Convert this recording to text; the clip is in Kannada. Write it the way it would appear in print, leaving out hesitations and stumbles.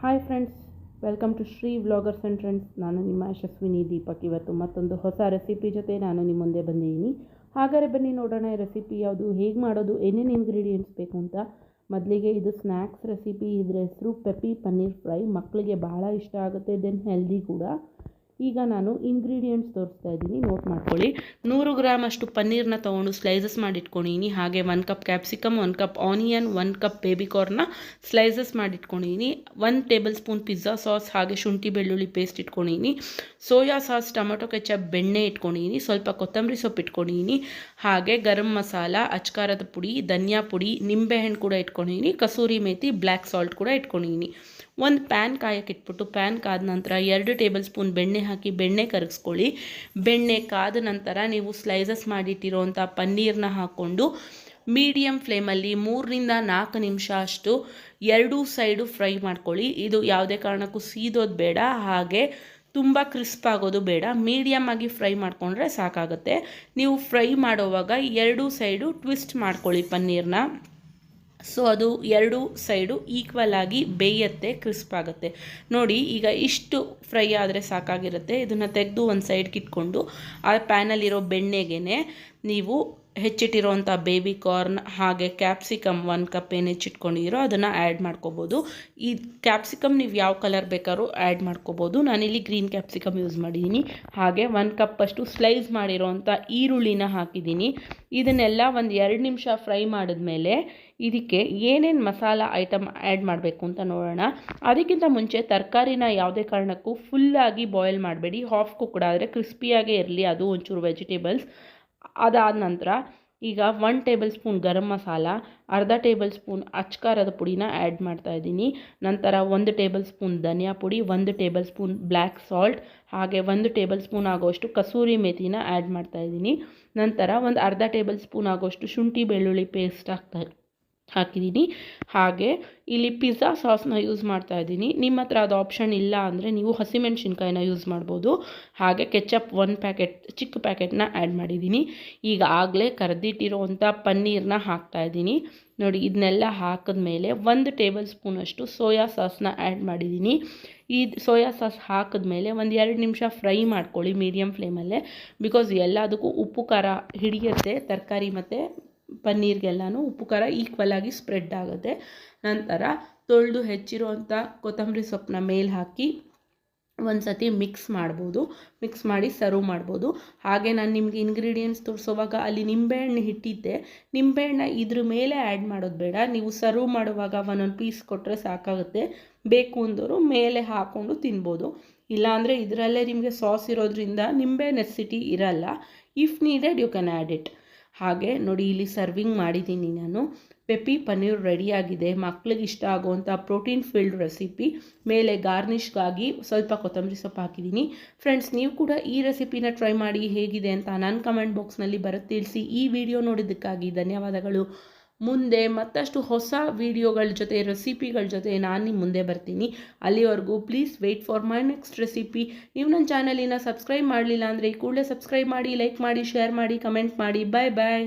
Hi friends, welcome to Shri vloggers and friends. ನಾನು ನಿಮ್ಮ ಯಶಸ್ವಿನಿ ದೀಪಕ್. ಇವತ್ತು ಮತ್ತೊಂದು ಹೊಸ ರೆಸಿಪಿ ಜೊತೆ ನಾನು ನಿಮ್ಮ ಮುಂದೆ ಬಂದಿದ್ದೀನಿ. ಹಾಗಾದರೆ ಬನ್ನಿ ನೋಡೋಣ ಈ ರೆಸಿಪಿ ಯಾವುದು, ಹೇಗೆ ಮಾಡೋದು, ಏನೇನು ಇಂಗ್ರೀಡಿಯೆಂಟ್ಸ್ ಬೇಕು ಅಂತ. ಮೊದಲಿಗೆ ಇದು ಸ್ನ್ಯಾಕ್ಸ್ ರೆಸಿಪಿ. ಇದರ ಹೆಸರು ಪೆಪ್ಪಿ ಪನ್ನೀರ್ ಫ್ರೈ. ಮಕ್ಕಳಿಗೆ ಭಾಳ ಇಷ್ಟ ಆಗುತ್ತೆ, ದೆನ್ ಹೆಲ್ದಿ ಕೂಡ. ಈಗ ನಾನು ಇಂಗ್ರೀಡಿಯೆಂಟ್ಸ್ ತೋರಿಸ್ತಾ ಇದ್ದೀನಿ, ನೋಟ್ ಮಾಡ್ಕೊಳ್ಳಿ. 100 ಗ್ರಾಮ್ ಅಷ್ಟು ಪನ್ನೀರ್ನ ತೊಗೊಂಡು ಸ್ಲೈಸಸ್ ಮಾಡಿಟ್ಕೊಂಡಿದ್ದೀನಿ. ಹಾಗೆ 1 cup capsicum, 1 cup onion, 1 cup baby corn slices ಮಾಡಿಟ್ಕೊಂಡಿದ್ದೀನಿ. 1 ಟೇಬಲ್ ಸ್ಪೂನ್ ಪಿಜ್ಜಾ ಸಾಸ್, ಹಾಗೆ ಶುಂಠಿ ಬೆಳ್ಳುಳ್ಳಿ ಪೇಸ್ಟ್ ಇಟ್ಕೊಂಡಿದ್ದೀನಿ. ಸೋಯಾ ಸಾಸ್, ಟೊಮೆಟೊ ಕೆಚಪ್, ಬೆಣ್ಣೆ ಇಟ್ಕೊಂಡಿದ್ದೀನಿ. ಸ್ವಲ್ಪ ಕೊತ್ತಂಬರಿ ಸೊಪ್ಪು ಇಟ್ಕೊಂಡಿದ್ದೀನಿ. ಹಾಗೆ ಗರಂ ಮಸಾಲ, ಅಚ್ಕಾರದ ಪುಡಿ, ಧನಿಯಾ ಪುಡಿ, ನಿಂಬೆಹಣ್ಣು ಕೂಡ ಇಟ್ಕೊಂಡಿದ್ದೀನಿ. ಕಸೂರಿ ಮೇಥಿ, ಬ್ಲ್ಯಾಕ್ ಸಾಲ್ಟ್ ಕೂಡ ಇಟ್ಕೊಂಡಿದ್ದೀನಿ. ಒಂದು ಪ್ಯಾನ್ ಕಾಯಕ್ಕೆ ಇಟ್ಬಿಟ್ಟು, ಪ್ಯಾನ್ ಕಾದ ನಂತರ 2 ಟೇಬಲ್ ಸ್ಪೂನ್ ಬೆಣ್ಣೆ ಹಾಕಿ ಬೆಣ್ಣೆ ಕರಗಿಸ್ಕೊಳ್ಳಿ. ಬೆಣ್ಣೆ ಕಾದ ನಂತರ ನೀವು ಸ್ಲೈಸಸ್ ಮಾಡಿಟ್ಟಿರೋಂಥ ಪನ್ನೀರನ್ನ ಹಾಕ್ಕೊಂಡು ಮೀಡಿಯಮ್ ಫ್ಲೇಮಲ್ಲಿ 3-4 ನಿಮಿಷ ಅಷ್ಟು ಎರಡೂ ಸೈಡು ಫ್ರೈ ಮಾಡ್ಕೊಳ್ಳಿ. ಇದು ಯಾವುದೇ ಕಾರಣಕ್ಕೂ ಸೀದೋದು ಬೇಡ, ಹಾಗೆ ತುಂಬ ಕ್ರಿಸ್ಪ್ ಆಗೋದು ಬೇಡ. ಮೀಡಿಯಮ್ ಆಗಿ ಫ್ರೈ ಮಾಡಿಕೊಂಡ್ರೆ ಸಾಕಾಗುತ್ತೆ. ನೀವು ಫ್ರೈ ಮಾಡೋವಾಗ ಎರಡೂ ಸೈಡು ಟ್ವಿಸ್ಟ್ ಮಾಡ್ಕೊಳ್ಳಿ ಪನ್ನೀರನ್ನ. ಸೊ ಅದು ಎರಡೂ ಸೈಡು ಈಕ್ವಲ್ ಆಗಿ ಬೇಯುತ್ತೆ, ಕ್ರಿಸ್ಪ್ ಆಗುತ್ತೆ. ನೋಡಿ, ಈಗ ಇಷ್ಟು ಫ್ರೈ ಆದರೆ ಸಾಕಾಗಿರುತ್ತೆ. ಇದನ್ನು ತೆಗೆದು ಒಂದು ಸೈಡ್ಗೆ ಇಟ್ಕೊಂಡು ಆ ಪ್ಯಾನಲ್ಲಿರೋ ಬೆಣ್ಣೆಗೆ ನೀವು ಹೆಚ್ಚಿಟ್ಟಿರೋಂಥ ಬೇಬಿ ಕಾರ್ನ್ ಹಾಗೆ ಕ್ಯಾಪ್ಸಿಕಮ್ 1 ಕಪ್ ಏನು ಹೆಚ್ಚಿಟ್ಕೊಂಡಿರೋ ಅದನ್ನು ಆ್ಯಡ್ ಮಾಡ್ಕೋಬೋದು. ಈ ಕ್ಯಾಪ್ಸಿಕಮ್ ನೀವು ಯಾವ ಕಲರ್ ಬೇಕಾದ್ರೂ ಆ್ಯಡ್ ಮಾಡ್ಕೋಬೋದು. ನಾನಿಲ್ಲಿ ಗ್ರೀನ್ ಕ್ಯಾಪ್ಸಿಕಮ್ ಯೂಸ್ ಮಾಡಿದ್ದೀನಿ. ಹಾಗೆ 1 ಕಪ್ ಅಷ್ಟು ಸ್ಲೈಸ್ ಮಾಡಿರೋಂಥ ಈರುಳ್ಳಿನ ಹಾಕಿದ್ದೀನಿ. ಇದನ್ನೆಲ್ಲ ಒಂದು 2 ನಿಮಿಷ ಫ್ರೈ ಮಾಡಿದ್ಮೇಲೆ ಇದಕ್ಕೆ ಏನೇನು ಮಸಾಲ ಐಟಮ್ ಆ್ಯಡ್ ಮಾಡಬೇಕು ಅಂತ ನೋಡೋಣ. ಅದಕ್ಕಿಂತ ಮುಂಚೆ ತರಕಾರಿನ ಯಾವುದೇ ಕಾರಣಕ್ಕೂ ಫುಲ್ಲಾಗಿ ಬಾಯ್ಲ್ ಮಾಡಬೇಡಿ. ಹಾಫ್ ಕುಕ್ಡ್ ಆದರೆ ಕ್ರಿಸ್ಪಿಯಾಗೇ ಇರಲಿ, ಅದು ಒಂಚೂರು ವೆಜಿಟೇಬಲ್ಸ್. ಅದಾದ ನಂತರ ಈಗ 1 ಟೇಬಲ್ ಸ್ಪೂನ್ ಗರಂ ಮಸಾಲ, ಅರ್ಧ ಟೇಬಲ್ ಸ್ಪೂನ್ ಅಚ್ಕಾರದ ಪುಡಿನ ಆ್ಯಡ್ ಮಾಡ್ತಾ ಇದ್ದೀನಿ. ನಂತರ 1 ಟೇಬಲ್ ಸ್ಪೂನ್ ಧನಿಯಾ ಪುಡಿ, 1 ಟೇಬಲ್ ಸ್ಪೂನ್ ಬ್ಲ್ಯಾಕ್ ಸಾಲ್ಟ್, ಹಾಗೆ 1 ಟೇಬಲ್ ಸ್ಪೂನ್ ಆಗೋಷ್ಟು ಕಸೂರಿ ಮೇಥಿನ ಆ್ಯಡ್ ಮಾಡ್ತಾ ಇದ್ದೀನಿ. ನಂತರ ಒಂದು ಅರ್ಧ ಟೇಬಲ್ ಸ್ಪೂನ್ ಆಗೋಷ್ಟು ಶುಂಠಿ ಬೆಳ್ಳುಳ್ಳಿ ಪೇಸ್ಟ್ ಹಾಕಿದ್ದೀನಿ. ಹಾಗೆ ಇಲ್ಲಿ ಪಿಜ್ಜಾ ಸಾಸ್ನ ಯೂಸ್ ಮಾಡ್ತಾ ಇದ್ದೀನಿ. ನಿಮ್ಮ ಹತ್ರ ಅದು ಆಪ್ಷನ್ ಇಲ್ಲ ಅಂದರೆ ನೀವು ಹಸಿಮೆಣ್ಸಿನ್ಕಾಯಿನ ಯೂಸ್ ಮಾಡ್ಬೋದು. ಹಾಗೆ ಕೆಚಪ್ 1 ಪ್ಯಾಕೆಟ್, ಚಿಕ್ಕ ಪ್ಯಾಕೆಟ್ನ ಆ್ಯಡ್ ಮಾಡಿದ್ದೀನಿ. ಈಗ ಆಗಲೇ ಕರೆದಿಟ್ಟಿರೋವಂಥ ಪನ್ನೀರನ್ನ ಹಾಕ್ತಾ ಇದ್ದೀನಿ. ನೋಡಿ, ಇದನ್ನೆಲ್ಲ ಹಾಕಿದ್ಮೇಲೆ 1 ಟೇಬಲ್ ಸ್ಪೂನಷ್ಟು ಸೋಯಾ ಸಾಸ್ನ ಆ್ಯಡ್ ಮಾಡಿದ್ದೀನಿ. ಈ ಸೋಯಾ ಸಾಸ್ ಹಾಕಿದ್ಮೇಲೆ ಒಂದು 2 ನಿಮಿಷ ಫ್ರೈ ಮಾಡ್ಕೊಳ್ಳಿ ಮೀಡಿಯಮ್ ಫ್ಲೇಮಲ್ಲೇ. ಬಿಕಾಸ್ ಎಲ್ಲದಕ್ಕೂ ಉಪ್ಪು ಖಾರ ಹಿಡಿಯುತ್ತೆ, ತರಕಾರಿ ಮತ್ತು ಪನ್ನೀರ್ಗೆಲ್ಲನೂ ಉಪ್ಪು ಖಾರ ಈಕ್ವಲ್ ಆಗಿ ಸ್ಪ್ರೆಡ್ ಆಗುತ್ತೆ. ನಂತರ ತೊಳೆದು ಹೆಚ್ಚಿರುವಂಥ ಕೊತ್ತಂಬರಿ ಸೊಪ್ಪನ್ನ ಮೇಲೆ ಹಾಕಿ ಒಂದು ಸತಿ ಮಿಕ್ಸ್ ಮಾಡ್ಬೋದು. ಮಿಕ್ಸ್ ಮಾಡಿ ಸರ್ವ್ ಮಾಡ್ಬೋದು. ಹಾಗೆ ನಾನು ನಿಮಗೆ ಇಂಗ್ರೀಡಿಯೆಂಟ್ಸ್ ತೋರಿಸೋವಾಗ ಅಲ್ಲಿ ನಿಂಬೆಹಣ್ಣು ಇಟ್ಟಿದ್ದೆ. ನಿಂಬೆಹಣ್ಣ ಇದ್ರ ಮೇಲೆ ಆ್ಯಡ್ ಮಾಡೋದು ಬೇಡ. ನೀವು ಸರ್ವ್ ಮಾಡುವಾಗ ಒಂದೊಂದು ಪೀಸ್ ಕೊಟ್ಟರೆ ಸಾಕಾಗುತ್ತೆ. ಬೇಕು ಅಂದವರು ಮೇಲೆ ಹಾಕ್ಕೊಂಡು ತಿನ್ಬೋದು. ಇಲ್ಲಾಂದರೆ ಇದರಲ್ಲೇ ನಿಮಗೆ ಸಾಸ್ ಇರೋದ್ರಿಂದ ನಿಂಬೆ ನೆಸಿಟಿ ಇರಲ್ಲ. If needed you can add it. ಹಾಗೆ ನೋಡಿ, ಇಲ್ಲಿ ಸರ್ವಿಂಗ್ ಮಾಡಿದ್ದೀನಿ ನಾನು. ಪೆಪ್ಪಿ ಪನ್ನೀರ್ ರೆಡಿಯಾಗಿದೆ. ಮಕ್ಳಿಗೆ ಇಷ್ಟ ಆಗುವಂಥ ಪ್ರೋಟೀನ್ ಫಿಲ್ಡ್ ರೆಸಿಪಿ. ಮೇಲೆ ಗಾರ್ನಿಷ್ಗಾಗಿ ಸ್ವಲ್ಪ ಕೊತ್ತಂಬರಿ ಸೊಪ್ಪು ಹಾಕಿದ್ದೀನಿ. ಫ್ರೆಂಡ್ಸ್, ನೀವು ಕೂಡ ಈ ರೆಸಿಪಿನ ಟ್ರೈ ಮಾಡಿ, ಹೇಗಿದೆ ಅಂತ ನನ್ನ ಕಮೆಂಟ್ ಬಾಕ್ಸ್ನಲ್ಲಿ ಬರುತ್ತೆ ತಿಳಿಸಿ. ಈ ವಿಡಿಯೋ ನೋಡಿದ್ದಕ್ಕಾಗಿ ಧನ್ಯವಾದಗಳು. ಮುಂದೆ ಮತ್ತಷ್ಟು ಹೊಸ ವಿಡಿಯೋಗಳ ಜೊತೆ, ರೆಸಿಪಿಗಳ ಜೊತೆ ನಾನು ನಿಮ್ಮ ಮುಂದೆ ಬರ್ತೀನಿ. ಅಲ್ಲಿವರೆಗೂ please wait for my next recipe. ನೀವು ನನ್ನ ಚಾನಲಿನ ಸಬ್ಸ್ಕ್ರೈಬ್ ಮಾಡಲಿಲ್ಲ ಅಂದರೆ ಈ ಕೂಡಲೇ ಸಬ್ಸ್ಕ್ರೈಬ್ ಮಾಡಿ, ಲೈಕ್ ಮಾಡಿ, ಶೇರ್ ಮಾಡಿ, ಕಮೆಂಟ್ ಮಾಡಿ. ಬಾಯ್ ಬಾಯ್.